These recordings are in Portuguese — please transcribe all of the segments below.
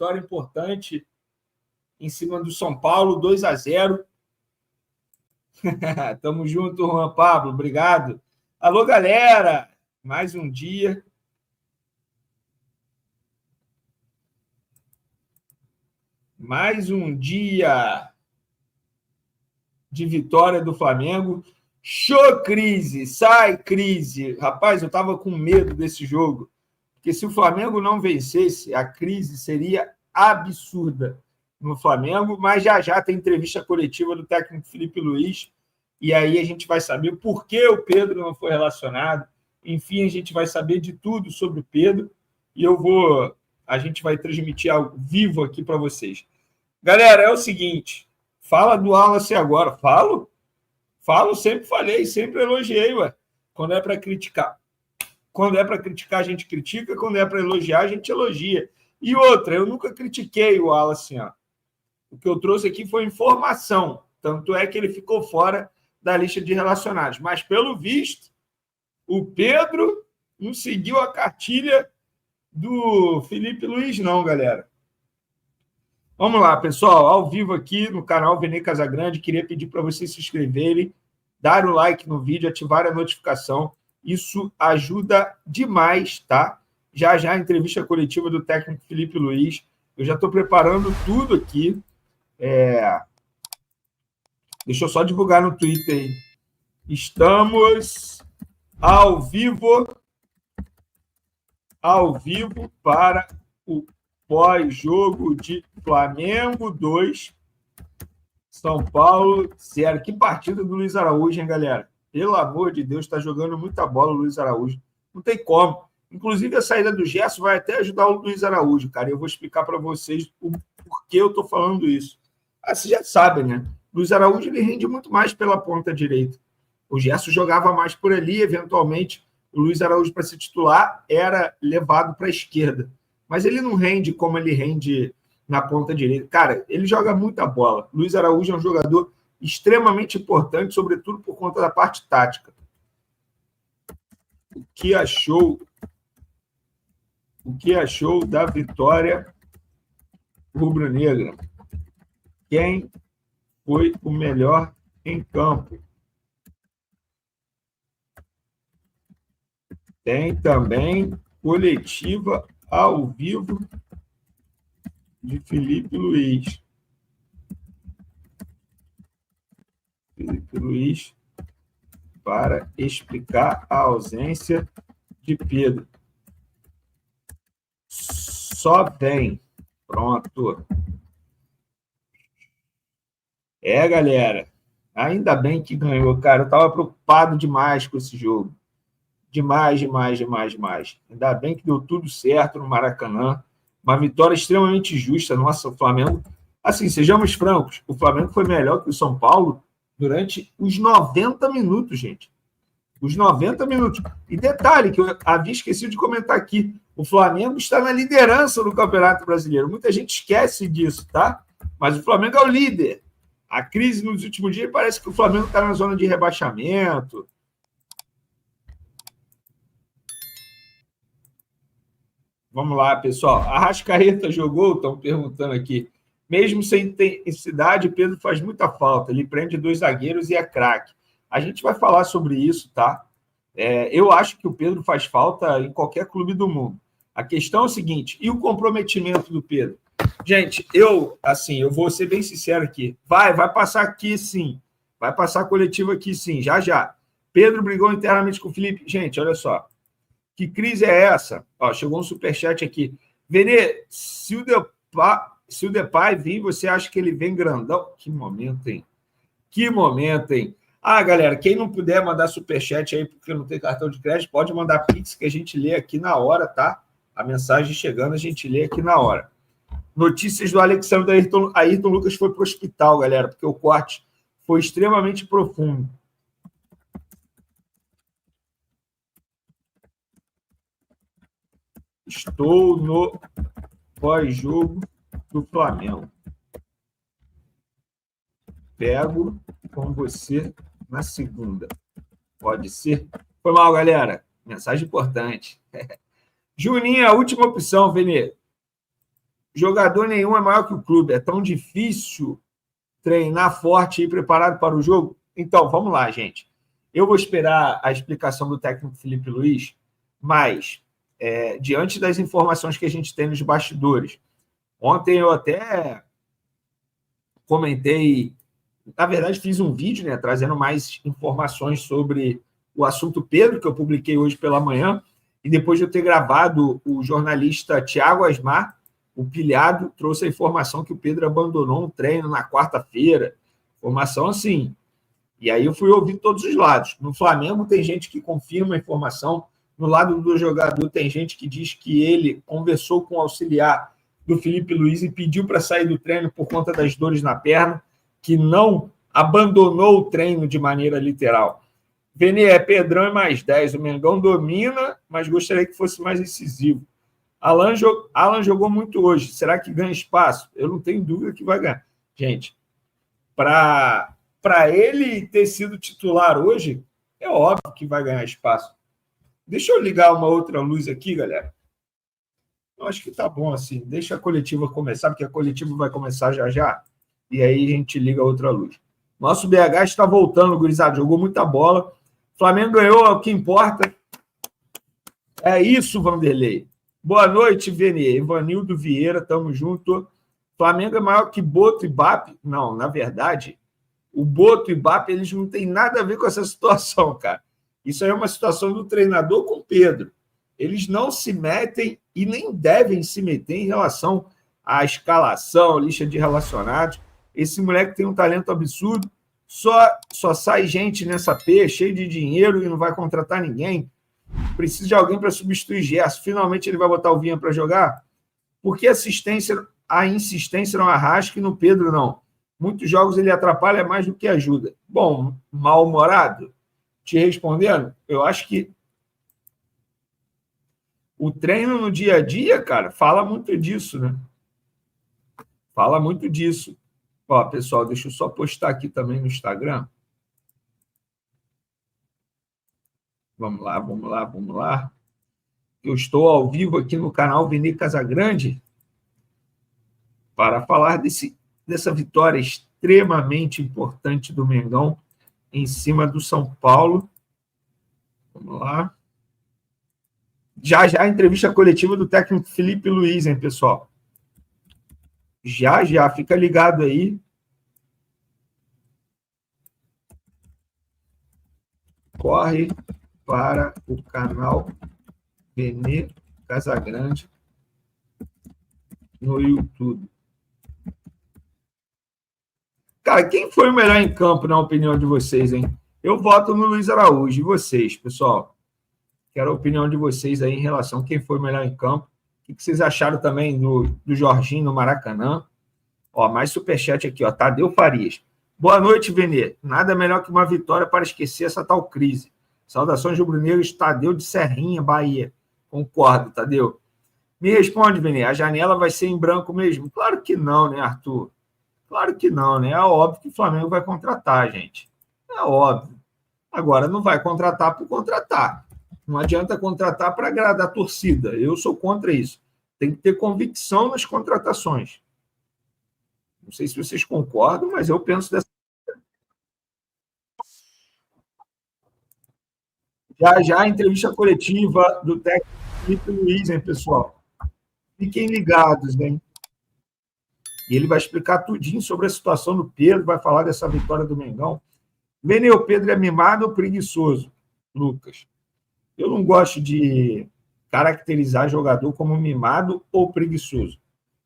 vitória importante em cima do São Paulo, 2-0. Tamo junto, Juan Pablo, obrigado. Alô, galera, mais um dia. Mais um dia de vitória do Flamengo. Show, crise! Sai, crise! Rapaz, eu estava com medo desse jogo, porque se o Flamengo não vencesse, a crise seria absurda no Flamengo, mas já tem entrevista coletiva do técnico Felipe Luiz, e aí a gente vai saber por que o Pedro não foi relacionado. Enfim, a gente vai saber de tudo sobre o Pedro, e a gente vai transmitir ao vivo aqui para vocês. Galera, é o seguinte, fala do Wallace agora. Falo, sempre falei, sempre elogiei, ué. Quando é para criticar. Quando é para criticar, a gente critica. Quando é para elogiar, a gente elogia. E outra, eu nunca critiquei o Wallace. Ó. O que eu trouxe aqui foi informação. Tanto é que ele ficou fora da lista de relacionados. Mas, pelo visto, o Pedro não seguiu a cartilha do Felipe Luiz, não, galera. Vamos lá, pessoal, ao vivo aqui no canal Vene Casagrande, queria pedir para vocês se inscreverem, dar o like no vídeo, ativar a notificação, isso ajuda demais, tá? Já a entrevista coletiva do técnico Felipe Luiz, eu já estou preparando tudo aqui, deixa eu só divulgar no Twitter aí. Estamos ao vivo para o pós-jogo de Flamengo 2, São Paulo 0. Que partida do Luiz Araújo, hein, galera? Pelo amor de Deus, está jogando muita bola o Luiz Araújo. Não tem como. Inclusive, a saída do Gerson vai até ajudar o Luiz Araújo, cara. Eu vou explicar para vocês o porquê eu estou falando isso. Vocês já sabem, né? O Luiz Araújo ele rende muito mais pela ponta direita. O Gerson jogava mais por ali, eventualmente, o Luiz Araújo, para se titular, era levado para a esquerda. Mas ele não rende como ele rende na ponta direita. Cara, ele joga muita bola. Luiz Araújo é um jogador extremamente importante, sobretudo por conta da parte tática. O que achou da vitória rubro-negra? Quem foi o melhor em campo? Tem também coletiva ao vivo de Felipe Luiz. Felipe Luiz para explicar a ausência de Pedro. Só vem. Pronto. Galera. Ainda bem que ganhou, cara. Eu estava preocupado demais com esse jogo. Demais. Ainda bem que deu tudo certo no Maracanã. Uma vitória extremamente justa. Nossa, o Flamengo... Assim, sejamos francos, o Flamengo foi melhor que o São Paulo durante os 90 minutos, gente. Os 90 minutos. E detalhe, que eu havia esquecido de comentar aqui, o Flamengo está na liderança do Campeonato Brasileiro. Muita gente esquece disso, tá? Mas o Flamengo é o líder. A crise nos últimos dias parece que o Flamengo está na zona de rebaixamento. Vamos lá, pessoal. Arrascaeta jogou? Estão perguntando aqui. Mesmo sem intensidade, Pedro faz muita falta. Ele prende 2 zagueiros e é craque. A gente vai falar sobre isso, tá? Eu acho que o Pedro faz falta em qualquer clube do mundo. A questão é o seguinte, e o comprometimento do Pedro? Gente, eu vou ser bem sincero aqui. Vai passar aqui, sim. Vai passar coletivo aqui, sim, já. Pedro brigou internamente com o Felipe. Gente, olha só. Que crise é essa? Ó, chegou um superchat aqui. Vene, se o Depay vir, você acha que ele vem grandão? Que momento, hein? Ah, galera, quem não puder mandar superchat aí porque não tem cartão de crédito, pode mandar pix que a gente lê aqui na hora, tá? A mensagem chegando, a gente lê aqui na hora. Notícias do Alexandre Ayrton Lucas foi para o hospital, galera, porque o corte foi extremamente profundo. Estou no pós-jogo do Flamengo. Pego com você na segunda. Pode ser? Foi mal, galera. Mensagem importante. Juninho, a última opção, Vene. Jogador nenhum é maior que o clube. É tão difícil treinar forte e ir preparado para o jogo? Então, vamos lá, gente. Eu vou esperar a explicação do técnico Felipe Luiz, mas, diante das informações que a gente tem nos bastidores, ontem eu até comentei, na verdade, fiz um vídeo, né, trazendo mais informações sobre o assunto Pedro, que eu publiquei hoje pela manhã, e depois de eu ter gravado, o jornalista Tiago Asmar, o pilhado, trouxe a informação que o Pedro abandonou um treino na quarta-feira. Informação assim. E aí eu fui ouvir todos os lados. No Flamengo tem gente que confirma a informação, no lado do jogador tem gente que diz que ele conversou com o auxiliar do Felipe Luiz e pediu para sair do treino por conta das dores na perna, que não abandonou o treino de maneira literal. Vene, Pedrão é mais 10. O Mengão domina, mas gostaria que fosse mais incisivo. Alan jogou muito hoje. Será que ganha espaço? Eu não tenho dúvida que vai ganhar. Gente, para ele ter sido titular hoje, é óbvio que vai ganhar espaço. Deixa eu ligar uma outra luz aqui, galera. Eu acho que tá bom assim. Deixa a coletiva começar, porque a coletiva vai começar já já. E aí a gente liga outra luz. Nosso BH está voltando, gurizada. Jogou muita bola. Flamengo ganhou, é o que importa. É isso, Vanderlei. Boa noite, Vene. Ivanildo Vieira, tamo junto. Flamengo é maior que Boto e Bap? Não, na verdade, o Boto e Bap, eles não têm nada a ver com essa situação, cara. Isso aí é uma situação do treinador com o Pedro. Eles não se metem e nem devem se meter em relação à escalação, lista de relacionados. Esse moleque tem um talento absurdo. Só sai gente nessa P, cheio de dinheiro e não vai contratar ninguém. Precisa de alguém para substituir Gerson. Finalmente ele vai botar o Vinha para jogar? Por que a insistência no Arrasca e no Pedro não? Muitos jogos ele atrapalha mais do que ajuda. Bom, mal-humorado, te respondendo, eu acho que o treino no dia a dia, cara, fala muito disso, né? Fala muito disso. Ó, pessoal, deixa eu só postar aqui também no Instagram. Vamos lá, vamos lá, vamos lá. Eu estou ao vivo aqui no canal Vene Casagrande para falar dessa vitória extremamente importante do Mengão em cima do São Paulo. Vamos lá. Já a entrevista coletiva do técnico Felipe Luiz, hein, pessoal? Já, fica ligado aí. Corre para o canal Vene Casagrande no YouTube. Cara, quem foi o melhor em campo, na opinião de vocês, hein? Eu voto no Luiz Araújo. E vocês, pessoal? Quero a opinião de vocês aí em relação a quem foi o melhor em campo. O que vocês acharam também do Jorginho no Maracanã? Ó, mais superchat aqui, ó. Tadeu Farias. Boa noite, Vene. Nada melhor que uma vitória para esquecer essa tal crise. Saudações rubro-negros, Tadeu de Serrinha, Bahia. Concordo, Tadeu. Me responde, Vene. A janela vai ser em branco mesmo? Claro que não, né, Arthur? Claro que não, né? É óbvio que o Flamengo vai contratar, gente. É óbvio. Agora, não vai contratar por contratar. Não adianta contratar para agradar a torcida. Eu sou contra isso. Tem que ter convicção nas contratações. Não sei se vocês concordam, mas eu penso dessa. Já a entrevista coletiva do técnico Felipe Luiz, hein, pessoal? Fiquem ligados, hein? E ele vai explicar tudinho sobre a situação do Pedro, vai falar dessa vitória do Mengão. Vene, o Pedro é mimado ou preguiçoso? Lucas. Eu não gosto de caracterizar jogador como mimado ou preguiçoso.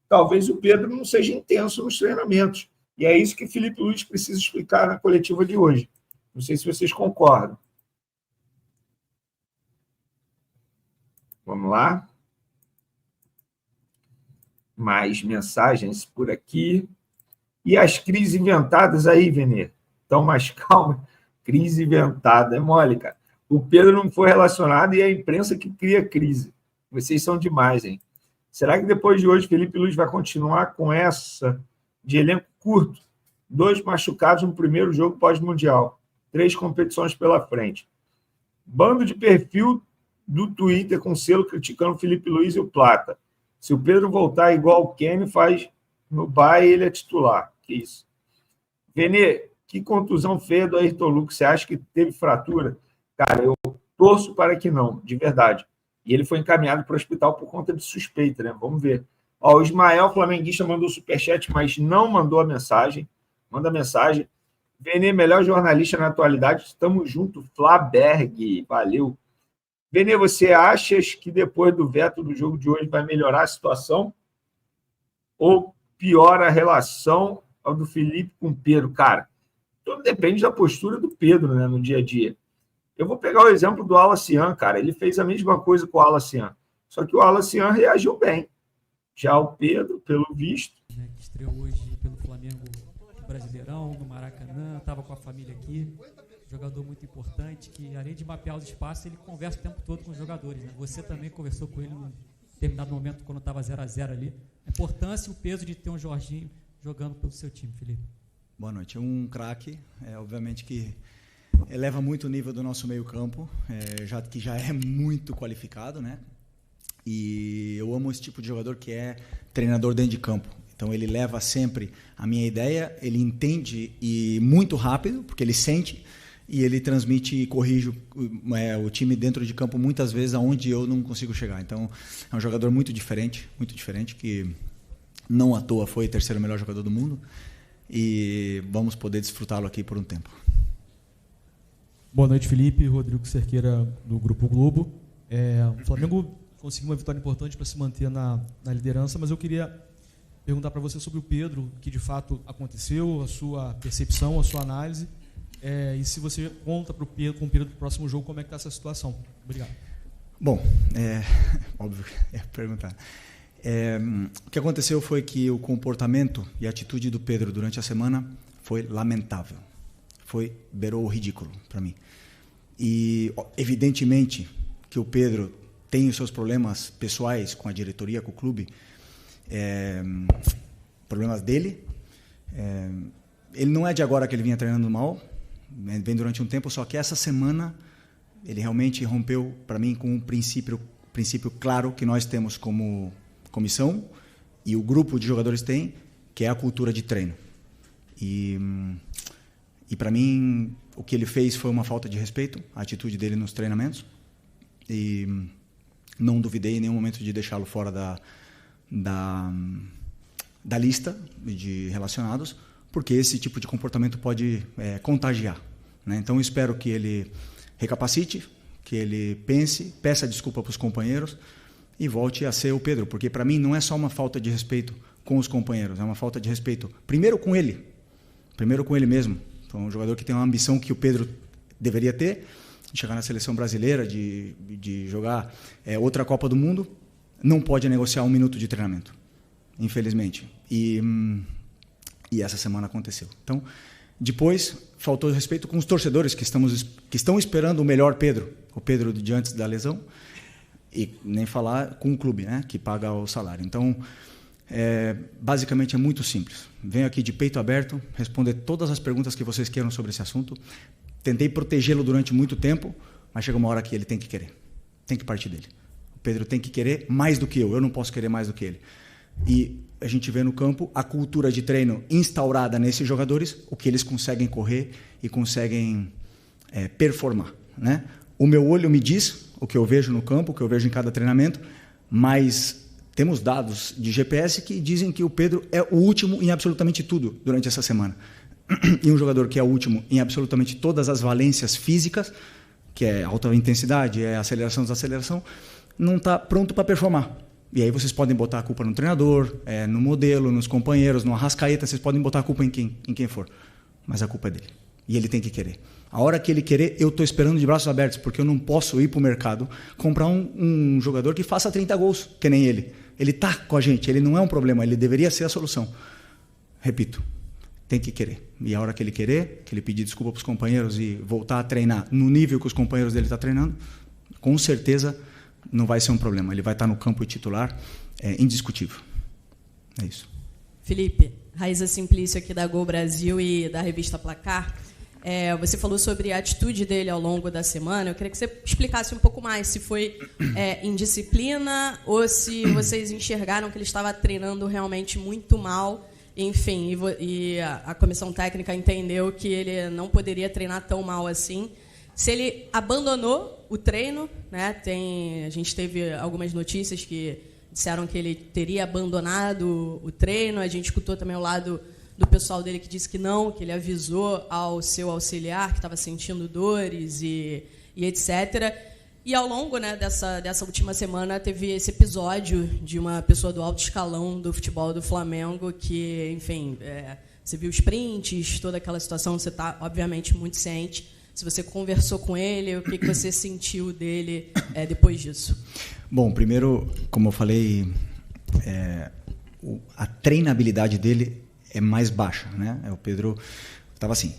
Talvez o Pedro não seja intenso nos treinamentos. E é isso que Felipe Luiz precisa explicar na coletiva de hoje. Não sei se vocês concordam. Vamos lá. Mais mensagens por aqui. E as crises inventadas aí, Vene? Então, mais calma. Crise inventada. É mole, cara. O Pedro não foi relacionado e é a imprensa que cria crise. Vocês são demais, hein? Será que depois de hoje Felipe Luiz vai continuar com essa de elenco curto? 2 machucados no primeiro jogo pós-mundial. 3 competições pela frente. Bando de perfil do Twitter com selo criticando Felipe Luiz e o Plata. Se o Pedro voltar igual o Kenny, faz no Bahia, ele é titular. Que isso. Vene, que contusão feia do Ayrton Lucas. Você acha que teve fratura? Cara, eu torço para que não, de verdade. E ele foi encaminhado para o hospital por conta de suspeita, né? Vamos ver. Ó, o Ismael, flamenguista, mandou superchat, mas não mandou a mensagem. Manda a mensagem. Vene, melhor jornalista na atualidade. Estamos juntos, Flaberg. Valeu. Vene, você acha que depois do veto do jogo de hoje vai melhorar a situação? Ou piora a relação ao do Felipe com o Pedro? Cara, tudo depende da postura do Pedro, né, no dia a dia. Eu vou pegar o exemplo do Alacian, cara. Ele fez a mesma coisa com o Alacian. Só que o Alacian reagiu bem. Já o Pedro, pelo visto... Que estreou hoje pelo Flamengo no Brasileirão, no Maracanã, estava com a família aqui. Jogador muito importante, que além de mapear os espaços, ele conversa o tempo todo com os jogadores. Né? Você também conversou com ele num determinado momento, quando estava 0-0 ali. A importância e o peso de ter um Jorginho jogando pelo seu time, Felipe. Boa noite. Um craque, obviamente que eleva muito o nível do nosso meio-campo, que já é muito qualificado, né? E eu amo esse tipo de jogador que é treinador dentro de campo. Então ele leva sempre a minha ideia, ele entende e muito rápido, porque ele sente, e ele transmite e corrige o time dentro de campo muitas vezes aonde eu não consigo chegar. Então é um jogador muito diferente, que não à toa foi o terceiro melhor jogador do mundo, e vamos poder desfrutá-lo aqui por um tempo. Boa noite, Felipe. Rodrigo Cerqueira, do Grupo Globo. O Flamengo conseguiu uma vitória importante para se manter na liderança, mas eu queria perguntar para você sobre o Pedro, que de fato aconteceu, a sua percepção, a sua análise, e se você conta com o Pedro do próximo jogo, como é que está essa situação. Obrigado. Bom, óbvio que é perguntar. O que aconteceu foi que o comportamento e a atitude do Pedro durante a semana foi lamentável. Beirou o ridículo para mim. E, evidentemente, que o Pedro tem os seus problemas pessoais com a diretoria, com o clube, problemas dele. Ele não é de agora que ele vinha treinando mal, vem durante um tempo, só que essa semana ele realmente rompeu, para mim, com um princípio claro que nós temos como comissão e o grupo de jogadores tem, que é a cultura de treino. E para mim, o que ele fez foi uma falta de respeito, a atitude dele nos treinamentos, e não duvidei em nenhum momento de deixá-lo fora da lista de relacionados, porque esse tipo de comportamento pode contagiar, né? Então, eu espero que ele recapacite, que ele pense, peça desculpa para os companheiros e volte a ser o Pedro, porque para mim não é só uma falta de respeito com os companheiros, é uma falta de respeito primeiro com ele mesmo. Então, um jogador que tem uma ambição que o Pedro deveria ter, de chegar na seleção brasileira, de jogar outra Copa do Mundo, não pode negociar 1 minuto de treinamento, infelizmente. E essa semana aconteceu. Então, depois, faltou respeito com os torcedores que estão esperando o melhor Pedro, o Pedro de antes da lesão, e nem falar com o clube, né, que paga o salário. Então, basicamente é muito simples. Venho aqui de peito aberto, responder todas as perguntas que vocês queiram sobre esse assunto. Tentei protegê-lo durante muito tempo, mas chega uma hora que ele tem que querer. Tem que partir dele. O Pedro tem que querer mais do que eu não posso querer mais do que ele. E a gente vê no campo a cultura de treino instaurada nesses jogadores, o que eles conseguem correr e conseguem performar, né? O meu olho me diz o que eu vejo no campo, o que eu vejo em cada treinamento, mas temos dados de GPS que dizem que o Pedro é o último em absolutamente tudo durante essa semana. E um jogador que é o último em absolutamente todas as valências físicas, que é alta intensidade, é aceleração, desaceleração, não está pronto para performar. E aí vocês podem botar a culpa no treinador, no modelo, nos companheiros, no Arrascaeta, vocês podem botar a culpa em quem for. Mas a culpa é dele. E ele tem que querer. A hora que ele querer, eu estou esperando de braços abertos, porque eu não posso ir para o mercado comprar um jogador que faça 30 gols, que nem ele. Ele está com a gente, ele não é um problema, ele deveria ser a solução. Repito, tem que querer. E a hora que ele querer, que ele pedir desculpa para os companheiros e voltar a treinar no nível que os companheiros dele estão treinando, com certeza não vai ser um problema. Ele vai estar no campo titular, indiscutível. É isso. Felipe, Raíza Simplício aqui da Gol Brasil e da revista Placar. Você falou sobre a atitude dele ao longo da semana. Eu queria que você explicasse um pouco mais se foi indisciplina ou se vocês enxergaram que ele estava treinando realmente muito mal. Enfim, e a comissão técnica entendeu que ele não poderia treinar tão mal assim. Se ele abandonou o treino, né? A gente teve algumas notícias que disseram que ele teria abandonado o treino. A gente escutou também o lado do pessoal dele que disse que não, que ele avisou ao seu auxiliar que estava sentindo dores e etc. E ao longo, né, dessa última semana teve esse episódio de uma pessoa do alto escalão do futebol do Flamengo que, enfim, você viu os prints, toda aquela situação, você está, obviamente, muito ciente. Se você conversou com ele, o que você sentiu dele depois disso? Bom, primeiro, como eu falei, a treinabilidade dele é mais baixa, né? O Pedro estava assim.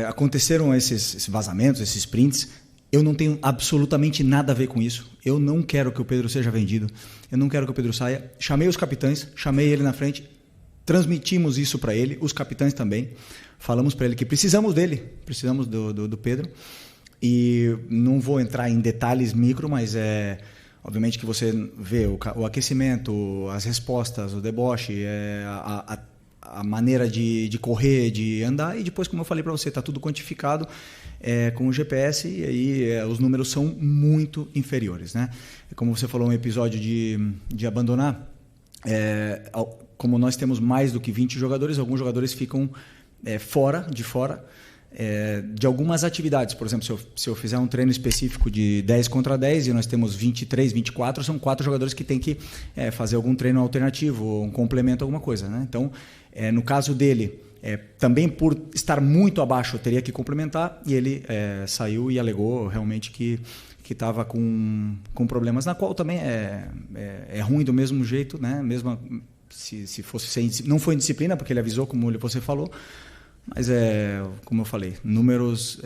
Aconteceram esses vazamentos, esses prints. Eu não tenho absolutamente nada a ver com isso. Eu não quero que o Pedro seja vendido. Eu não quero que o Pedro saia. Chamei os capitães, chamei ele na frente, transmitimos isso para ele, os capitães também. Falamos para ele que precisamos dele, precisamos do Pedro. E não vou entrar em detalhes micro, mas obviamente que você vê o aquecimento, as respostas, o deboche, a maneira de correr, de andar. E depois, como eu falei para você, está tudo quantificado com o GPS e aí os números são muito inferiores, né? Como você falou, um episódio de abandonar, como nós temos mais do que 20 jogadores, alguns jogadores ficam fora de algumas atividades. Por exemplo, se eu fizer um treino específico de 10 contra 10 e nós temos 23, 24, são 4 jogadores que têm que fazer algum treino alternativo, um complemento, alguma coisa, né? Então, no caso dele, também por estar muito abaixo, teria que complementar, e ele saiu e alegou realmente que estava com problemas, na qual também é ruim do mesmo jeito, né? Mesmo se fosse não foi indisciplina, porque ele avisou, como você falou, mas como eu falei, números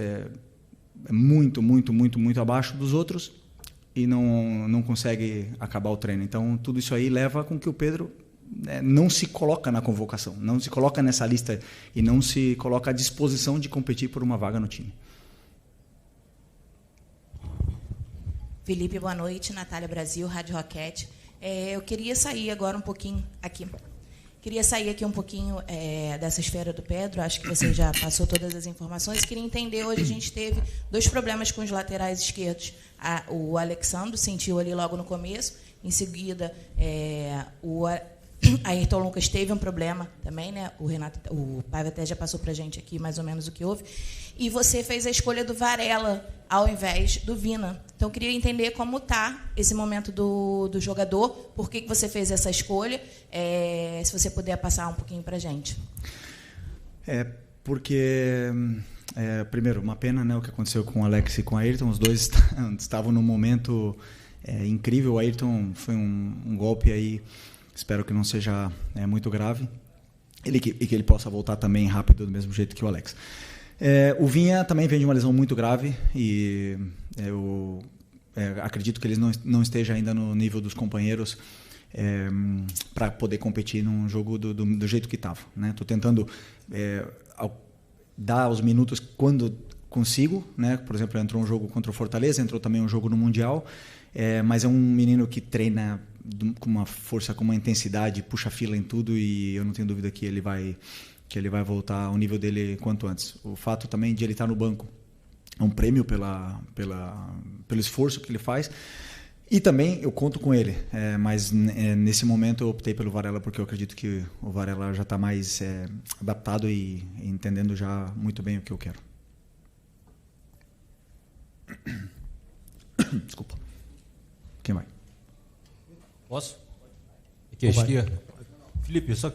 muito, muito, muito, muito abaixo dos outros e não consegue acabar o treino. Então, tudo isso aí leva com que o Pedro não se coloca na convocação, não se coloca nessa lista e não se coloca à disposição de competir por uma vaga no time. Felipe, boa noite. Natália Brasil, Rádio Roquete. Eu queria sair agora um pouquinho aqui. Queria sair aqui um pouquinho dessa esfera do Pedro. Acho que você já passou todas as informações. Queria entender, hoje a gente teve 2 problemas com os laterais esquerdos. O Alexandre sentiu ali logo no começo. Em seguida, o Ayrton Lucas teve um problema também, né? O Paiva até já passou para a gente aqui mais ou menos o que houve. E você fez a escolha do Varela ao invés do Vina. Então, eu queria entender como está esse momento do jogador, por que você fez essa escolha, se você puder passar um pouquinho para a gente. Porque, primeiro, uma pena, né, o que aconteceu com o Alex e com o Ayrton. Os dois estavam num momento incrível. O Ayrton foi um golpe aí, espero que não seja muito grave, e que ele possa voltar também rápido, do mesmo jeito que o Alex. O Vinha também vem de uma lesão muito grave e eu acredito que ele não esteja ainda no nível dos companheiros para poder competir num jogo do jeito que estava, né? Estou tentando dar os minutos quando consigo, né? Por exemplo, entrou um jogo contra o Fortaleza, entrou também um jogo no Mundial, mas é um menino que treina com uma força, com uma intensidade, puxa fila em tudo, e eu não tenho dúvida que ele vai voltar ao nível dele quanto antes. O fato também de ele estar no banco é um prêmio pelo esforço que ele faz, e também eu conto com ele, mas nesse momento eu optei pelo Varela, porque eu acredito que o Varela já está mais adaptado e entendendo já muito bem o que eu quero. Desculpa. Quem vai? Posso? Aqui à esquerda. Felipe, eu só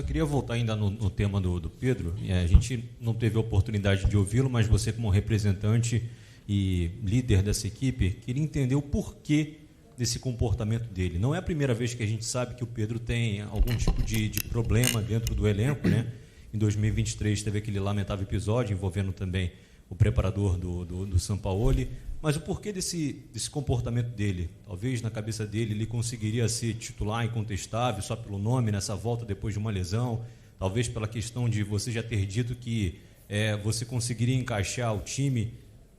queria voltar ainda no tema do Pedro. A gente não teve a oportunidade de ouvi-lo, mas você, como representante e líder dessa equipe, queria entender o porquê desse comportamento dele. Não é a primeira vez que a gente sabe que o Pedro tem algum tipo de problema dentro do elenco, né? Em 2023 teve aquele lamentável episódio envolvendo também o preparador do Sampaoli. Mas o porquê desse comportamento dele? Talvez na cabeça dele ele conseguiria ser titular incontestável só pelo nome nessa volta depois de uma lesão, talvez pela questão de você já ter dito que você conseguiria encaixar o time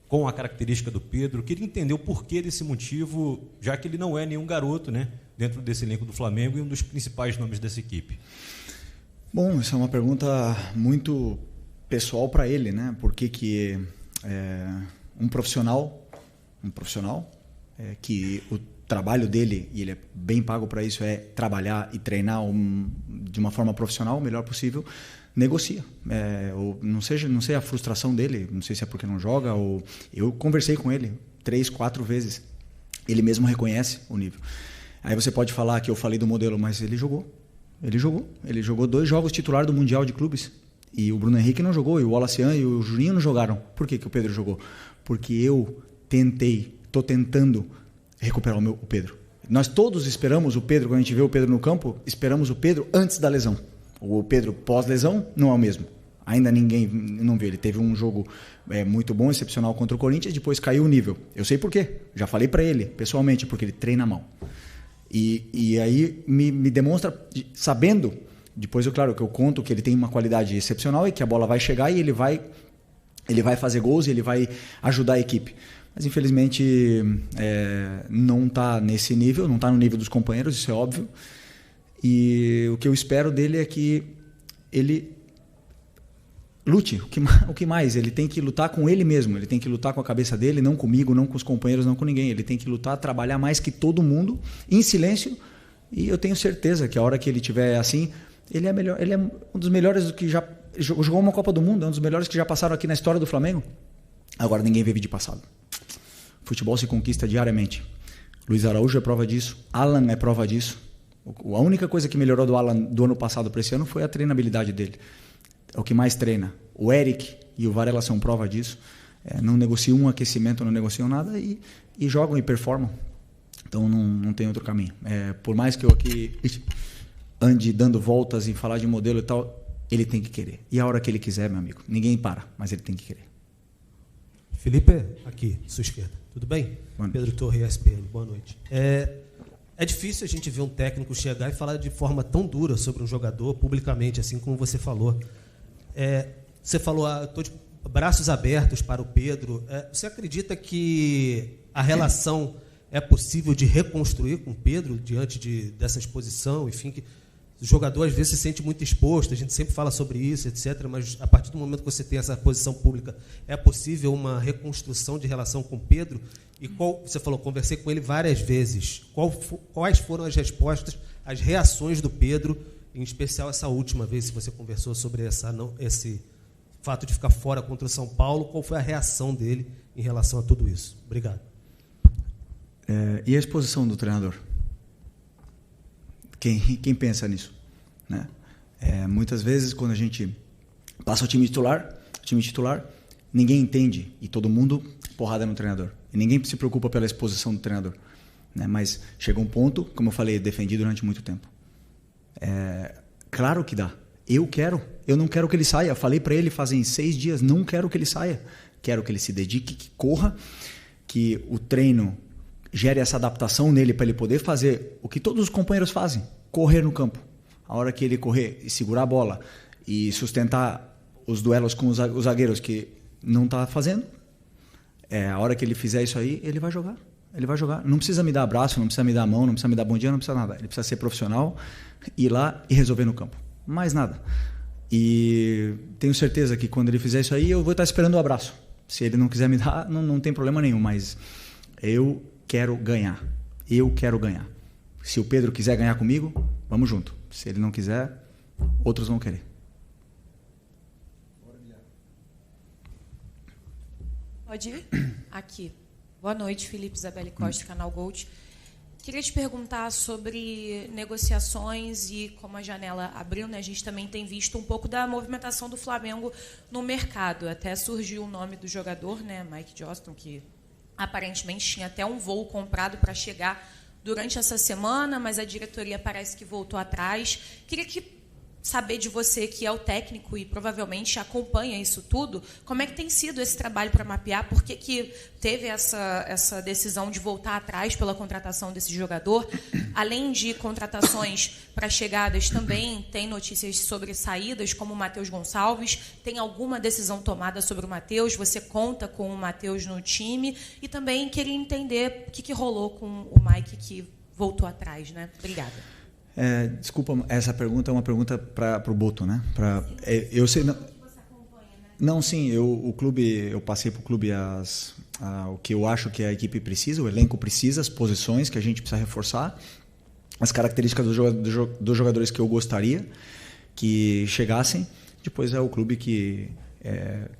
com a característica do Pedro? Queria entender o porquê desse motivo, já que ele não é nenhum garoto, né, dentro desse elenco do Flamengo e um dos principais nomes dessa equipe. Bom, essa é uma pergunta muito pessoal para ele, né? Por que um profissional que o trabalho dele, e ele é bem pago para isso, é trabalhar e treinar de uma forma profissional, o melhor possível, negocia. Não sei a frustração dele, não sei se é porque não joga, ou eu conversei com ele 3, 4 vezes, ele mesmo reconhece o nível. Aí você pode falar que eu falei do modelo, mas ele jogou 2 jogos titular do Mundial de Clubes, e o Bruno Henrique não jogou, e o Wallacean e o Juninho não jogaram. Por que o Pedro jogou? Porque eu estou tentando recuperar o Pedro. Nós todos esperamos o Pedro, quando a gente vê o Pedro no campo, esperamos o Pedro antes da lesão. O Pedro pós-lesão não é o mesmo. Ainda ninguém não vê. Ele teve um jogo muito bom, excepcional contra o Corinthians, depois caiu o nível. Eu sei por quê. Já falei para ele, pessoalmente, porque ele treina mal. E aí me demonstra, sabendo, depois claro que eu conto que ele tem uma qualidade excepcional e que a bola vai chegar e ele vai fazer gols e ele vai ajudar a equipe. Mas infelizmente não está nesse nível, não está no nível dos companheiros, isso é óbvio. E o que eu espero dele é que ele lute. O que mais? Ele tem que lutar com ele mesmo, ele tem que lutar com a cabeça dele, não comigo, não com os companheiros, não com ninguém. Ele tem que lutar, trabalhar mais que todo mundo, em silêncio. E eu tenho certeza que a hora que ele estiver assim, ele é melhor. Ele é um dos melhores que já jogou uma Copa do Mundo, é um dos melhores que já passaram aqui na história do Flamengo. Agora ninguém vive de passado. Futebol se conquista diariamente. Luiz Araújo é prova disso, Alan é prova disso. A única coisa que melhorou do Alan do ano passado para esse ano foi a treinabilidade dele. É o que mais treina. O Eric e o Varela são prova disso. Não negociam um aquecimento, não negociam nada e jogam e performam. Então não tem outro caminho. Por mais que eu aqui ande dando voltas em falar de modelo e tal, ele tem que querer. E a hora que ele quiser, meu amigo, ninguém para, mas ele tem que querer. Felipe, aqui, sua esquerda. Tudo bem? Pedro Torre, ESPN. Boa noite. É difícil a gente ver um técnico chegar e falar de forma tão dura sobre um jogador publicamente, assim como você falou. Você falou, estou de braços abertos para o Pedro. Você acredita que a relação é possível de reconstruir com o Pedro diante dessa exposição? Enfim, que o jogador às vezes se sente muito exposto, a gente sempre fala sobre isso, etc. Mas a partir do momento que você tem essa posição pública, é possível uma reconstrução de relação com o Pedro? E você falou, conversei com ele várias vezes. Quais foram as respostas, as reações do Pedro, em especial essa última vez, se você conversou sobre esse fato de ficar fora contra o São Paulo, qual foi a reação dele em relação a tudo isso? Obrigado. E a exposição do treinador? Quem pensa nisso? Né? Muitas vezes, quando a gente passa o time titular, ninguém entende, e todo mundo porrada no treinador. E ninguém se preocupa pela exposição do treinador. Né? Mas chega um ponto, como eu falei, defendi durante muito tempo. Claro que dá. Eu não quero que ele saia. Falei para ele fazem 6 dias, não quero que ele saia. Quero que ele se dedique, que corra, que o treino gere essa adaptação nele para ele poder fazer o que todos os companheiros fazem, correr no campo. A hora que ele correr e segurar a bola e sustentar os duelos com os zagueiros que não está fazendo, a hora que ele fizer isso aí, ele vai jogar. Ele vai jogar. Não precisa me dar abraço, não precisa me dar a mão, não precisa me dar bom dia, não precisa nada. Ele precisa ser profissional, ir lá e resolver no campo. Mais nada. E tenho certeza que quando ele fizer isso aí, eu vou estar esperando o abraço. Se ele não quiser me dar, não tem problema nenhum, mas eu quero ganhar. Eu quero ganhar. Se o Pedro quiser ganhar comigo, vamos junto. Se ele não quiser, outros vão querer. Pode ir? Aqui. Boa noite, Felipe Isabelle Costa, Canal Gold. Queria te perguntar sobre negociações e como a janela abriu, né? A gente também tem visto um pouco da movimentação do Flamengo no mercado. Até surgiu o nome do jogador, né? Mike Johnston, que aparentemente tinha até um voo comprado para chegar durante essa semana, mas a diretoria parece que voltou atrás. Queria que saber de você, que é o técnico e provavelmente acompanha isso tudo, como é que tem sido esse trabalho para mapear? Por que teve essa decisão de voltar atrás pela contratação desse jogador? Além de contratações para chegadas, também tem notícias sobre saídas, como o Matheus Gonçalves. Tem alguma decisão tomada sobre o Matheus? Você conta com o Matheus no time? E também queria entender o que rolou com o Mike, que voltou atrás, né? Obrigada. Desculpa, essa pergunta é uma pergunta para o Boto, né? Eu sei, não, sim, eu passei para o clube o que eu acho que a equipe precisa, o elenco precisa, as posições que a gente precisa reforçar, as características dos jogadores que eu gostaria que chegassem. Depois é o clube que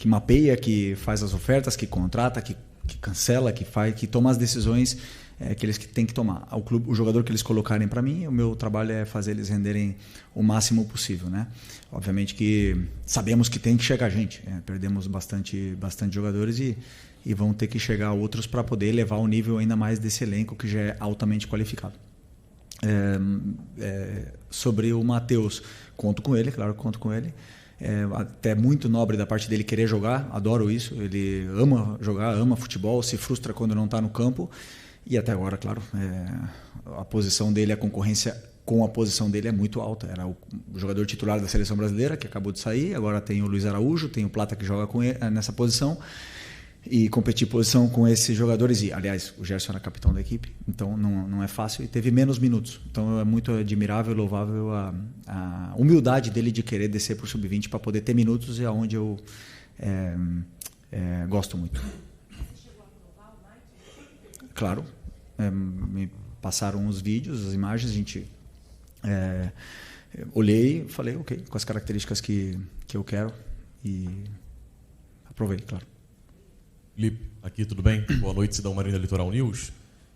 mapeia, que faz as ofertas, que contrata, que cancela, que toma as decisões que eles têm que tomar. O jogador que eles colocarem para mim, o meu trabalho é fazer eles renderem o máximo possível, né? Obviamente que sabemos que tem que chegar gente. Perdemos bastante jogadores e vão ter que chegar outros para poder elevar o nível ainda mais desse elenco que já é altamente qualificado. Sobre o Matheus, conto com ele, claro que conto com ele. Até muito nobre da parte dele querer jogar, adoro isso. Ele ama jogar, ama futebol, se frustra quando não está no campo. E até agora, claro, a posição dele, a concorrência com a posição dele é muito alta. Era o jogador titular da seleção brasileira, que acabou de sair. Agora tem o Luiz Araújo, tem o Plata que joga com ele, nessa posição. E competir posição com esses jogadores. E, aliás, o Gerson era capitão da equipe, então não é fácil. E teve menos minutos. Então é muito admirável e louvável a humildade dele de querer descer para o sub-20 para poder ter minutos, e é onde eu gosto muito. Claro. Me passaram os vídeos, as imagens, a gente olhei e falei, ok, com as características que eu quero, e aprovei, claro. Felipe, aqui tudo bem? Boa noite, Cidão Marina Litoral News.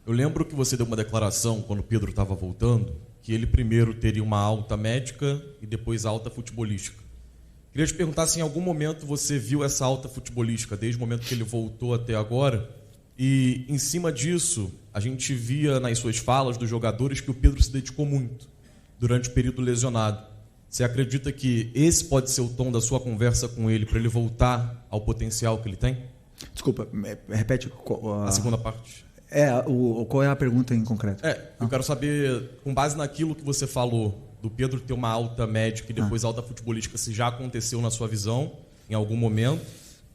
Eu lembro que você deu uma declaração quando o Pedro estava voltando, que ele primeiro teria uma alta médica e depois alta futebolística. Queria te perguntar se em algum momento você viu essa alta futebolística, desde o momento que ele voltou até agora, e em cima disso, a gente via nas suas falas dos jogadores que o Pedro se dedicou muito durante o período lesionado. Você acredita que esse pode ser o tom da sua conversa com ele para ele voltar ao potencial que ele tem? Desculpa, repete a segunda parte. Qual é a pergunta em concreto? Eu quero saber, com base naquilo que você falou, do Pedro ter uma alta médica e depois alta futebolística, se já aconteceu na sua visão, em algum momento,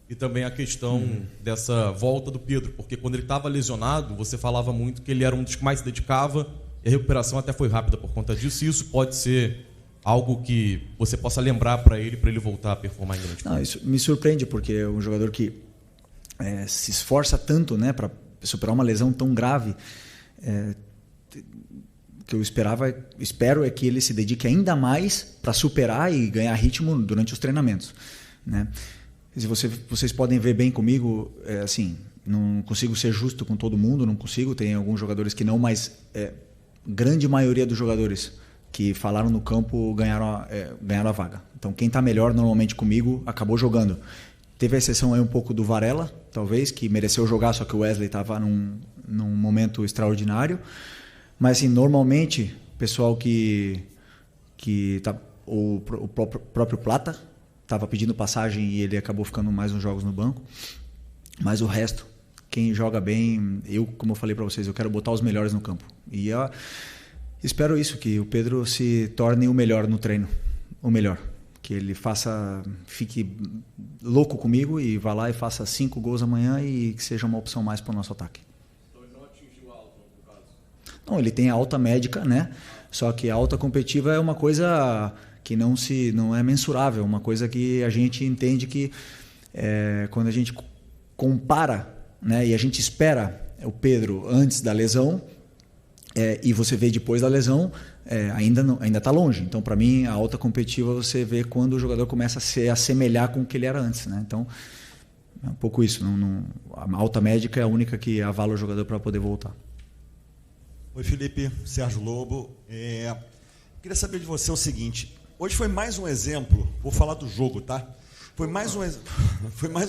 e também a questão dessa volta do Pedro, porque quando ele estava lesionado, você falava muito que ele era um dos que mais se dedicava, e a recuperação até foi rápida por conta disso, e isso pode ser algo que você possa lembrar para ele voltar a performar em grande. Não, isso me surpreende, porque é um jogador que se esforça tanto, né, para superar uma lesão tão grave. Que eu espero é que ele se dedique ainda mais para superar e ganhar ritmo durante os treinamentos, né? Se vocês podem ver bem comigo, assim, não consigo ser justo com todo mundo, não consigo. Tem alguns jogadores que não, mas grande maioria dos jogadores que falaram no campo ganharam a vaga. Então quem está melhor normalmente comigo acabou jogando. Teve a exceção aí um pouco do Varela, talvez, que mereceu jogar, só que o Wesley estava num momento extraordinário. Mas assim, normalmente, pessoal que tá, o próprio Plata estava pedindo passagem e ele acabou ficando mais uns jogos no banco. Mas o resto, quem joga bem, como eu falei para vocês, eu quero botar os melhores no campo. E eu espero isso, que o Pedro se torne o melhor no treino, o melhor. Que ele fique louco comigo e vá lá e faça 5 gols amanhã e que seja uma opção mais para o nosso ataque. Então ele não atingiu a alta, no caso? Não, ele tem a alta médica, né? Só que a alta competitiva é uma coisa que não é mensurável, uma coisa que a gente entende que quando a gente compara, né, e a gente espera o Pedro antes da lesão e você vê depois da lesão, ainda está longe. Então, para mim, a alta competitiva você vê quando o jogador começa a se assemelhar com o que ele era antes, né? Então, é um pouco isso. A alta médica é a única que avala o jogador para poder voltar. Oi, Felipe, Sérgio Lobo. Queria saber de você o seguinte. Hoje foi mais um exemplo, vou falar do jogo, tá? Foi mais um exemplo. Foi um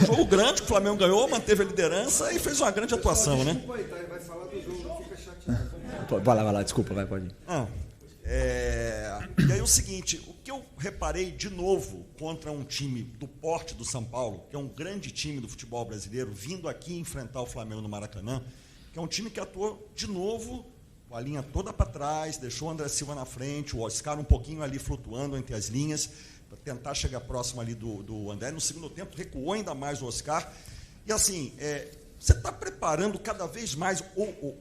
jogo grande, que o Flamengo ganhou, manteve a liderança e fez uma grande atuação, né? Vai lá, desculpa, pode ir. o seguinte, o que eu reparei de novo contra um time do porte do São Paulo, que é um grande time do futebol brasileiro, vindo aqui enfrentar o Flamengo no Maracanã, que é um time que atuou de novo com a linha toda para trás, deixou o André Silva na frente, o Oscar um pouquinho ali flutuando entre as linhas, para tentar chegar próximo ali do André. No segundo tempo, recuou ainda mais o Oscar. E assim, você está preparando cada vez mais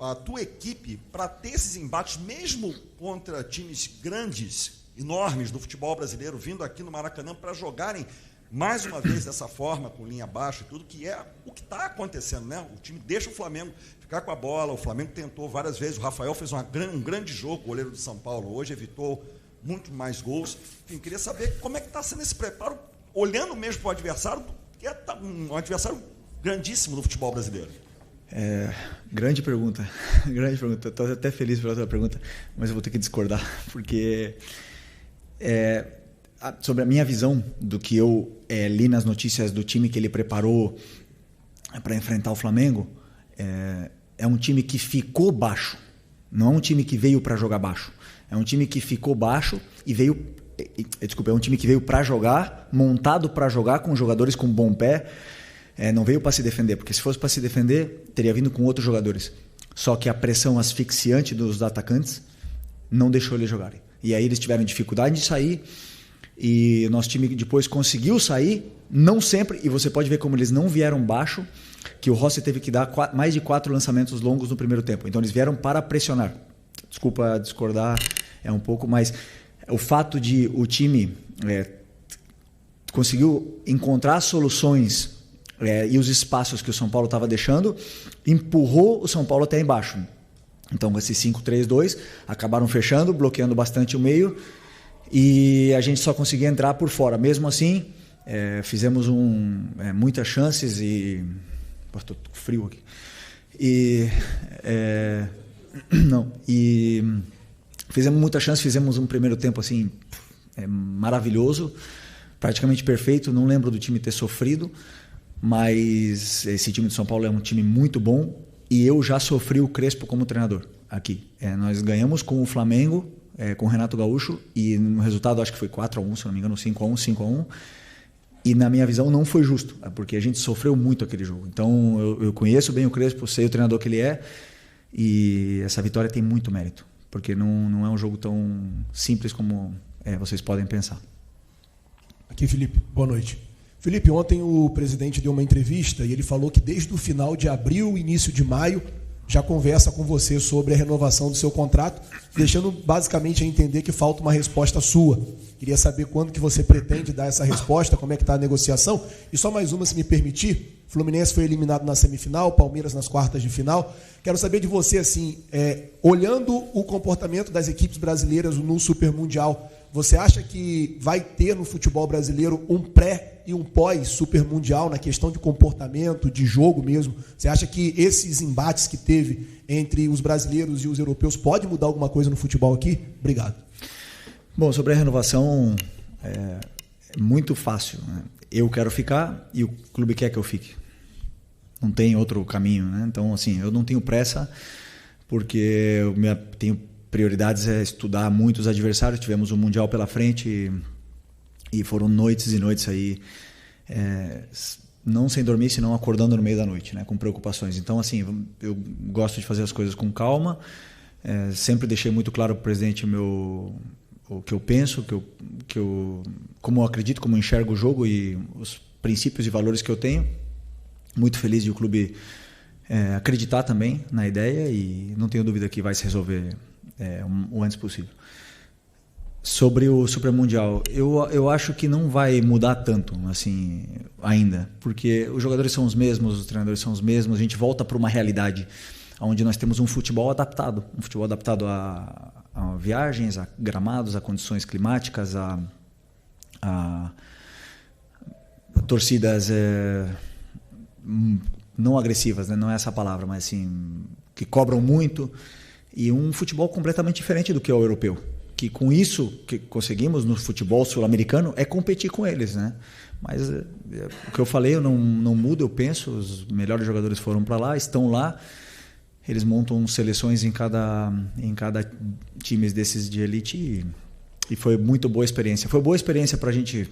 a tua equipe para ter esses embates, mesmo contra times grandes, enormes do futebol brasileiro, vindo aqui no Maracanã para jogarem mais uma vez dessa forma, com linha abaixo e tudo, que é o que está acontecendo, né? O time deixa o Flamengo ficar com a bola, o Flamengo tentou várias vezes, o Rafael fez um grande jogo, goleiro do São Paulo, hoje evitou muito mais gols. Enfim, queria saber como é que está sendo esse preparo, olhando mesmo para o adversário, que é um adversário grandíssimo no futebol brasileiro. Grande pergunta. Grande pergunta. Estou até feliz pela tua pergunta, mas eu vou ter que discordar, porque sobre a minha visão do que eu li nas notícias do time que ele preparou para enfrentar o Flamengo, é um time que ficou baixo, não é um time que veio para jogar baixo, é um time que ficou baixo e veio... Desculpa, é um time que veio para jogar, montado para jogar, com jogadores com bom pé. Não veio para se defender, porque se fosse para se defender, teria vindo com outros jogadores. Só que a pressão asfixiante dos atacantes não deixou eles jogarem. E aí eles tiveram dificuldade de sair, e o nosso time depois conseguiu sair, não sempre, e você pode ver como eles não vieram baixo, que o Rossi teve que dar mais de 4 lançamentos longos no primeiro tempo. Então eles vieram para pressionar. Desculpa discordar um pouco, mas o fato de o time conseguiu encontrar soluções e os espaços que o São Paulo estava deixando, empurrou o São Paulo até embaixo. Então, esses 5-3-2 acabaram fechando, bloqueando bastante o meio, e a gente só conseguia entrar por fora. Mesmo assim, fizemos muitas chances e... Estou frio aqui. E fizemos muitas chances, fizemos um primeiro tempo assim, maravilhoso, praticamente perfeito. Não lembro do time ter sofrido, mas esse time de São Paulo é um time muito bom, e eu já sofri o Crespo como treinador aqui. Nós ganhamos com o Flamengo, com o Renato Gaúcho, e no resultado acho que foi 4-1, se não me engano, 5-1, e na minha visão não foi justo, porque a gente sofreu muito aquele jogo. Então eu conheço bem o Crespo, sei o treinador que ele é, e essa vitória tem muito mérito, porque não é um jogo tão simples como vocês podem pensar. Aqui, Felipe, boa noite. Felipe, ontem o presidente deu uma entrevista e ele falou que desde o final de abril, início de maio, já conversa com você sobre a renovação do seu contrato, deixando basicamente a entender que falta uma resposta sua. Queria saber quando que você pretende dar essa resposta, como é que está a negociação. E só mais uma, se me permitir. Fluminense foi eliminado na semifinal, Palmeiras nas quartas de final. Quero saber de você, assim, olhando o comportamento das equipes brasileiras no Super Mundial, você acha que vai ter no futebol brasileiro um pré e um pós Super Mundial na questão de comportamento, de jogo mesmo? Você acha que esses embates que teve entre os brasileiros e os europeus pode mudar alguma coisa no futebol aqui? Obrigado. Bom, sobre a renovação, é muito fácil, né? Eu quero ficar e o clube quer que eu fique. Não tem outro caminho, né? Então, assim, eu não tenho pressa, porque eu tenho prioridades, estudar muito os adversários. Tivemos um Mundial pela frente e foram noites e noites aí, não sem dormir, senão acordando no meio da noite, né? Com preocupações. Então, assim, eu gosto de fazer as coisas com calma. Sempre deixei muito claro para o presidente o que eu penso, como eu acredito, como eu enxergo o jogo e os princípios e valores que eu tenho. Muito feliz de o clube acreditar também na ideia, e não tenho dúvida que vai se resolver o antes possível. Sobre o Super Mundial, eu acho que não vai mudar tanto assim ainda, porque os jogadores são os mesmos, os treinadores são os mesmos. A gente volta para uma realidade onde nós temos um futebol adaptado a viagens, a gramados, a condições climáticas, a torcidas não agressivas, né? Não é essa a palavra, mas assim, que cobram muito, e um futebol completamente diferente do que é o europeu, que com isso que conseguimos no futebol sul-americano é competir com eles, né? Mas o que eu falei, eu não mudo, eu penso, os melhores jogadores foram para lá, estão lá. Eles montam seleções em cada time desses de elite, foi muito boa experiência. Foi boa experiência para a gente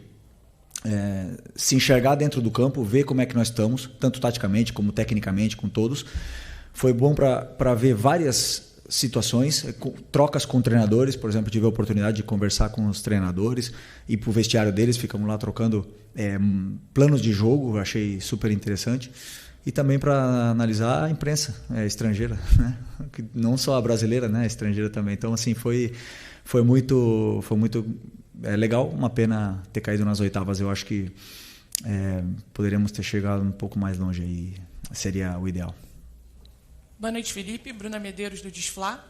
se enxergar dentro do campo, ver como é que nós estamos, tanto taticamente como tecnicamente, com todos. Foi bom para ver várias situações, trocas com treinadores. Por exemplo, tive a oportunidade de conversar com os treinadores, ir para o vestiário deles, ficamos lá trocando planos de jogo, achei super interessante. E também para analisar a imprensa estrangeira, né? Não só a brasileira, né? A estrangeira também. Então, assim, foi muito legal. Uma pena ter caído nas oitavas. Eu acho que poderíamos ter chegado um pouco mais longe aí. Seria o ideal. Boa noite, Felipe. Bruna Medeiros, do Desflá.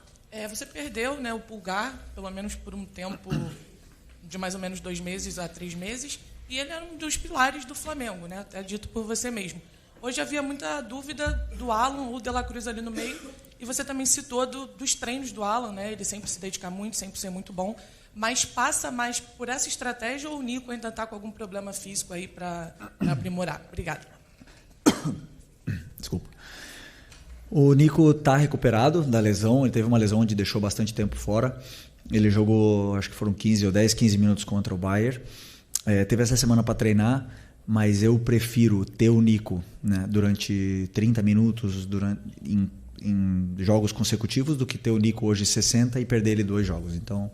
Você perdeu, né, o Pulgar, pelo menos por um tempo de mais ou menos 2 meses a 3 meses, e ele era um dos pilares do Flamengo, né, até dito por você mesmo. Hoje havia muita dúvida do Alan ou De La Cruz ali no meio, e você também citou dos treinos do Alan, né, ele sempre se dedica muito, sempre ser muito bom, mas passa mais por essa estratégia ou o Nico ainda está com algum problema físico aí para aprimorar? Obrigada. Desculpa. O Nico está recuperado da lesão, ele teve uma lesão onde deixou bastante tempo fora. Ele jogou, acho que foram 15 minutos contra o Bayern. Teve essa semana para treinar, mas eu prefiro ter o Nico, né, durante 30 minutos em jogos consecutivos do que ter o Nico hoje 60 e perder ele 2 jogos. Então,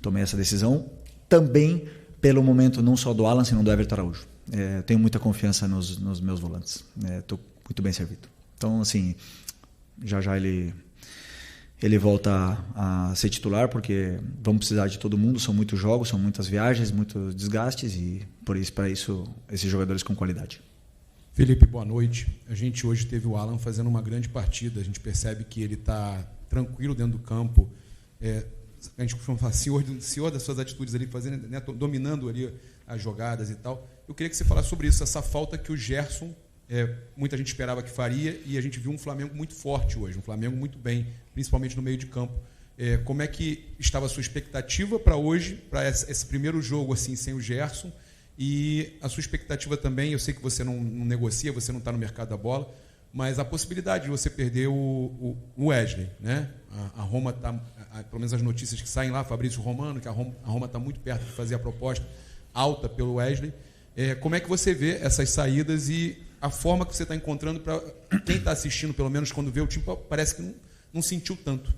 tomei essa decisão. Também pelo momento não só do Alan, senão do Everton Araújo. Tenho muita confiança nos meus volantes. Estou muito bem servido. Então, assim, já ele volta a ser titular, porque vamos precisar de todo mundo, são muitos jogos, são muitas viagens, muitos desgastes, e para isso esses jogadores com qualidade. Felipe, boa noite. A gente hoje teve o Alan fazendo uma grande partida, a gente percebe que ele está tranquilo dentro do campo, a gente costuma falar senhor das suas atitudes ali, fazendo, né, dominando ali as jogadas e tal. Eu queria que você falasse sobre isso, essa falta que o Gerson, muita gente esperava que faria, e a gente viu um Flamengo muito forte hoje, um Flamengo muito bem, principalmente no meio de campo. Como é que estava a sua expectativa para hoje, para esse primeiro jogo assim sem o Gerson, e a sua expectativa também? Eu sei que você não negocia, você não está no mercado da bola, mas a possibilidade de você perder o Wesley, né? A Roma está, pelo menos as notícias que saem lá, Fabrício Romano, que a Roma está muito perto de fazer a proposta alta pelo Wesley. Como é que você vê essas saídas e a forma que você está encontrando para quem está assistindo, pelo menos quando vê o time, parece que não sentiu tanto?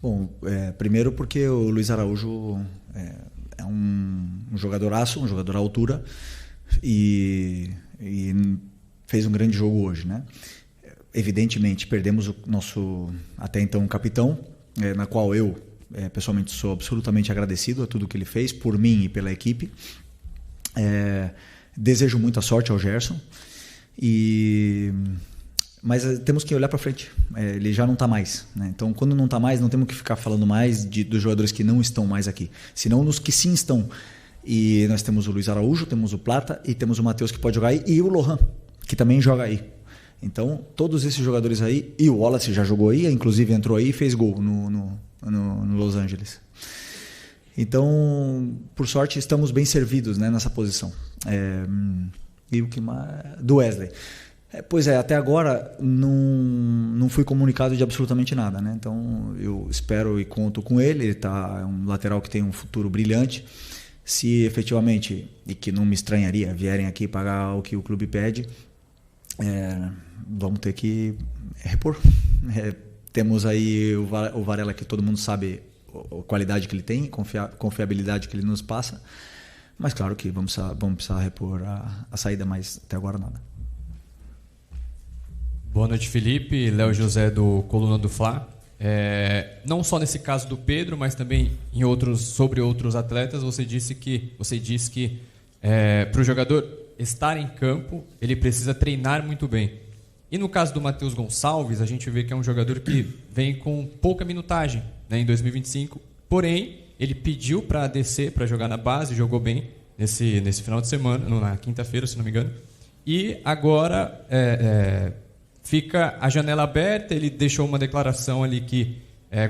Bom, primeiro porque o Luiz Araújo é um jogadoraço, um jogador à altura, e fez um grande jogo hoje, né? Evidentemente, perdemos o nosso, até então, capitão, na qual eu, pessoalmente, sou absolutamente agradecido a tudo que ele fez, por mim e pela equipe. Desejo muita sorte ao Gerson, mas temos que olhar para frente. Ele já não está mais, né? Então, quando não está mais, não temos que ficar falando mais dos jogadores que não estão mais aqui, senão nos que sim estão. E nós temos o Luiz Araújo, temos o Plata e temos o Matheus, que pode jogar aí, e o Lohan, que também joga aí. Então, todos esses jogadores aí, e o Wallace já jogou aí, inclusive entrou aí e fez gol no Los Angeles. Então, por sorte, estamos bem servidos, né, nessa posição. E o que mais? Do Wesley. Pois até agora não fui comunicado de absolutamente nada, né? Então eu espero e conto com ele. Ele é um lateral que tem um futuro brilhante. Se efetivamente, e que não me estranharia, vierem aqui pagar o que o clube pede, vamos ter que repor. Temos aí o Varela, que todo mundo sabe a qualidade que ele tem, confiabilidade que ele nos passa, mas claro que vamos precisar repor a saída, mas até agora nada. Boa noite, Felipe. Léo José, do Coluna do Fla. Não só nesse caso do Pedro, mas também sobre outros atletas, você disse que para o jogador estar em campo, ele precisa treinar muito bem. E no caso do Matheus Gonçalves, a gente vê que é um jogador que vem com pouca minutagem, né, em 2025. Porém, ele pediu para descer, para jogar na base, jogou bem nesse final de semana, na quinta-feira, se não me engano. E agora fica a janela aberta. Ele deixou uma declaração ali que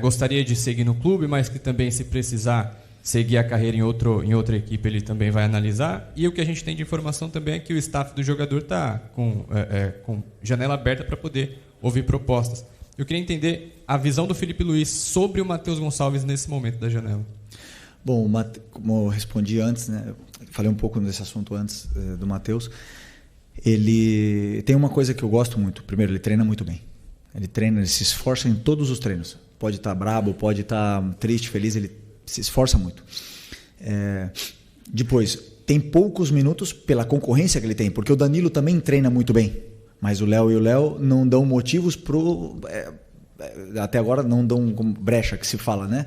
gostaria de seguir no clube, mas que também, se precisar seguir a carreira em outra equipe, ele também vai analisar. E o que a gente tem de informação também é que o staff do jogador está com janela aberta para poder ouvir propostas. Eu queria entender a visão do Felipe Luiz sobre o Matheus Gonçalves nesse momento da janela. Bom, como eu respondi antes, né, falei um pouco desse assunto antes do Matheus, ele tem uma coisa que eu gosto muito. Primeiro, ele treina muito bem. Ele se esforça em todos os treinos. Pode estar brabo, pode estar triste, feliz, ele se esforça muito. Depois, tem poucos minutos pela concorrência que ele tem, porque o Danilo também treina muito bem, mas o Léo não dão motivos até agora não dão brecha que se fala, né?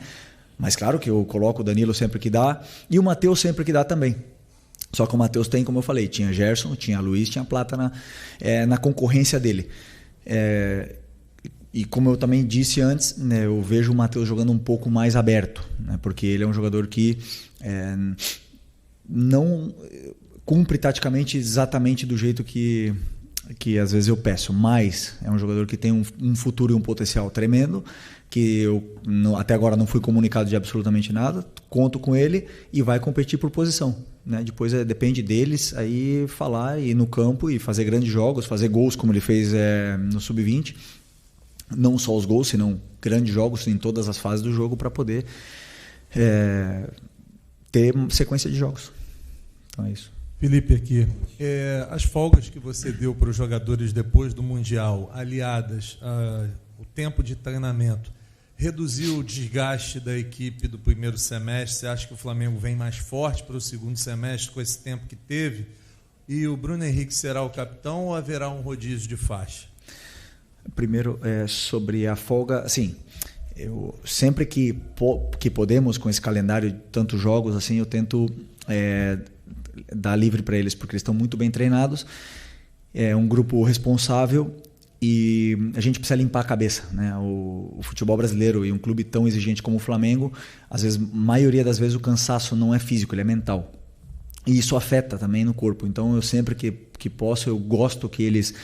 Mas claro que eu coloco o Danilo sempre que dá e o Matheus sempre que dá também. Só que o Matheus tem, como eu falei, tinha Gerson, tinha Luiz, tinha Plata na concorrência dele. E como eu também disse antes, né, eu vejo o Matheus jogando um pouco mais aberto, né, porque ele é um jogador que não cumpre taticamente exatamente do jeito que às vezes eu peço, mas é um jogador que tem um futuro e um potencial tremendo, que eu até agora não fui comunicado de absolutamente nada, conto com ele e vai competir por posição, né? Depois depende deles aí falar e ir no campo e fazer grandes jogos, fazer gols como ele fez no Sub-20, não só os gols, senão grandes jogos em todas as fases do jogo para poder ter sequência de jogos. Então é isso. Felipe, aqui, as folgas que você deu para os jogadores depois do Mundial, aliadas ao tempo de treinamento, reduziu o desgaste da equipe do primeiro semestre? Você acha que o Flamengo vem mais forte para o segundo semestre com esse tempo que teve? E o Bruno Henrique será o capitão ou haverá um rodízio de faixa? Primeiro, sobre a folga, assim, eu sempre que podemos, com esse calendário de tantos jogos, assim, eu tento dar livre para eles, porque eles estão muito bem treinados, é um grupo responsável e a gente precisa limpar a cabeça, né? O futebol brasileiro e um clube tão exigente como o Flamengo, às vezes, maioria das vezes o cansaço não é físico, ele é mental. E isso afeta também no corpo. Então eu sempre que posso, eu gosto que eles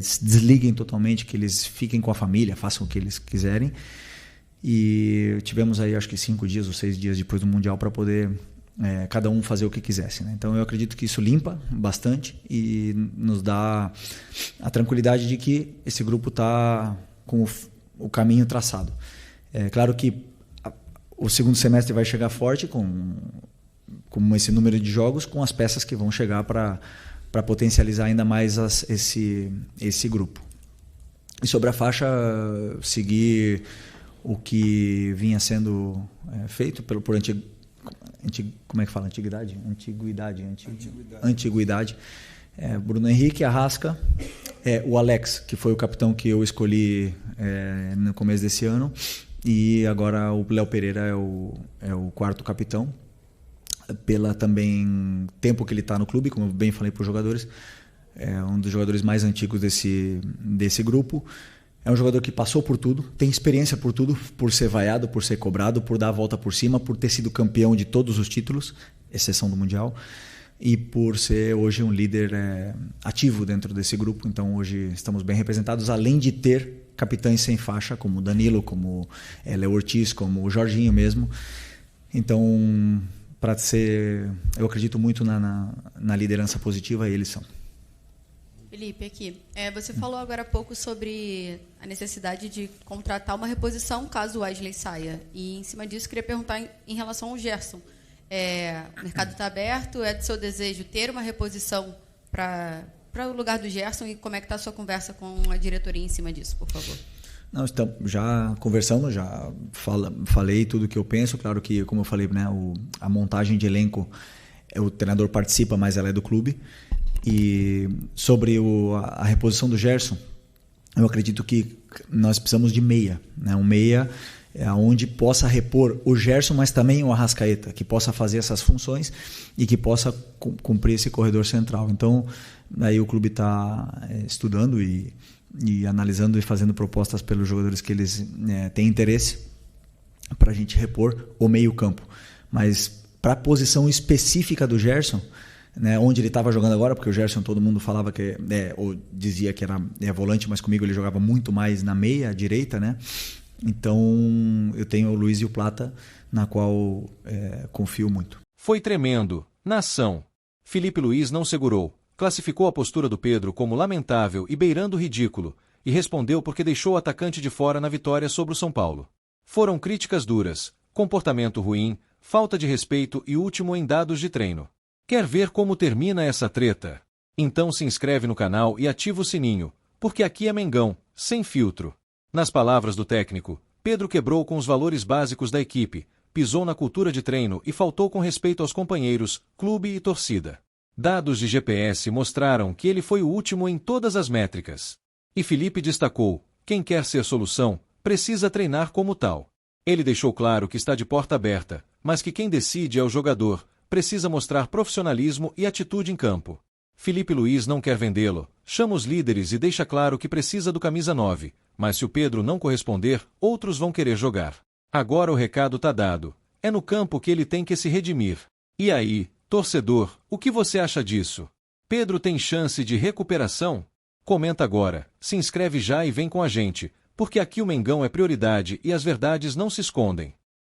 se desliguem totalmente, que eles fiquem com a família, façam o que eles quiserem. E tivemos aí acho que 5 dias ou 6 dias depois do Mundial para poder cada um fazer o que quisesse, né? Então eu acredito que isso limpa bastante e nos dá a tranquilidade de que esse grupo está com o caminho traçado. É claro que o segundo semestre vai chegar forte com esse número de jogos, com as peças que vão chegar para potencializar ainda mais esse grupo. E sobre a faixa, seguir o que vinha sendo feito por como é que fala? Antiguidade. Bruno Henrique, Arrasca, o Alex, que foi o capitão que eu escolhi no começo desse ano, e agora o Léo Pereira é o quarto capitão, pela também tempo que ele está no clube, como eu bem falei para os jogadores, é um dos jogadores mais antigos desse grupo. É um jogador que passou por tudo, tem experiência por tudo, por ser vaiado, por ser cobrado, por dar a volta por cima, por ter sido campeão de todos os títulos, exceção do Mundial, e por ser hoje um líder ativo dentro desse grupo. Então hoje estamos bem representados, além de ter capitães sem faixa, como o Danilo, como Léo Ortiz, como o Jorginho mesmo. Então, eu acredito muito na liderança positiva, e eles são. Felipe, aqui. Você falou agora há pouco sobre a necessidade de contratar uma reposição caso o Wesley saia. E, em cima disso, queria perguntar em relação ao Gerson. O mercado está aberto, é do seu desejo ter uma reposição para o lugar do Gerson, e como é que está a sua conversa com a diretoria em cima disso, por favor? Não, já conversamos, já falei tudo o que eu penso. Claro que, como eu falei, né, a montagem de elenco, o treinador participa, mas ela é do clube. E sobre a reposição do Gerson, eu acredito que nós precisamos de meia, né? Um meia onde possa repor o Gerson, mas também o Arrascaeta, que possa fazer essas funções e que possa cumprir esse corredor central. Então, aí o clube está estudando e analisando e fazendo propostas pelos jogadores que eles têm interesse para a gente repor o meio-campo. Mas para a posição específica do Gerson, né, onde ele estava jogando agora, porque o Gerson todo mundo falava ou dizia que era volante, mas comigo ele jogava muito mais na meia direita, né? Então eu tenho o Luiz e o Plata, na qual confio muito. Foi tremendo. Nação. Felipe Luiz não segurou. Classificou a postura do Pedro como lamentável e beirando o ridículo, e respondeu porque deixou o atacante de fora na vitória sobre o São Paulo. Foram críticas duras, comportamento ruim, falta de respeito e último em dados de treino. Quer ver como termina essa treta? Então se inscreve no canal e ativa o sininho, porque aqui é Mengão, sem filtro. Nas palavras do técnico, Pedro quebrou com os valores básicos da equipe, pisou na cultura de treino e faltou com respeito aos companheiros, clube e torcida. Dados de GPS mostraram que ele foi o último em todas as métricas. E Felipe destacou: quem quer ser solução, precisa treinar como tal. Ele deixou claro que está de porta aberta, mas que quem decide é o jogador, precisa mostrar profissionalismo e atitude em campo. Felipe Luiz não quer vendê-lo, chama os líderes e deixa claro que precisa do camisa 9, mas se o Pedro não corresponder, outros vão querer jogar. Agora o recado tá dado, é no campo que ele tem que se redimir. E aí, torcedor, o que você acha disso? Pedro tem chance de recuperação? Comenta agora, se inscreve já e vem com a gente, porque aqui o Mengão é prioridade e as verdades não se escondem.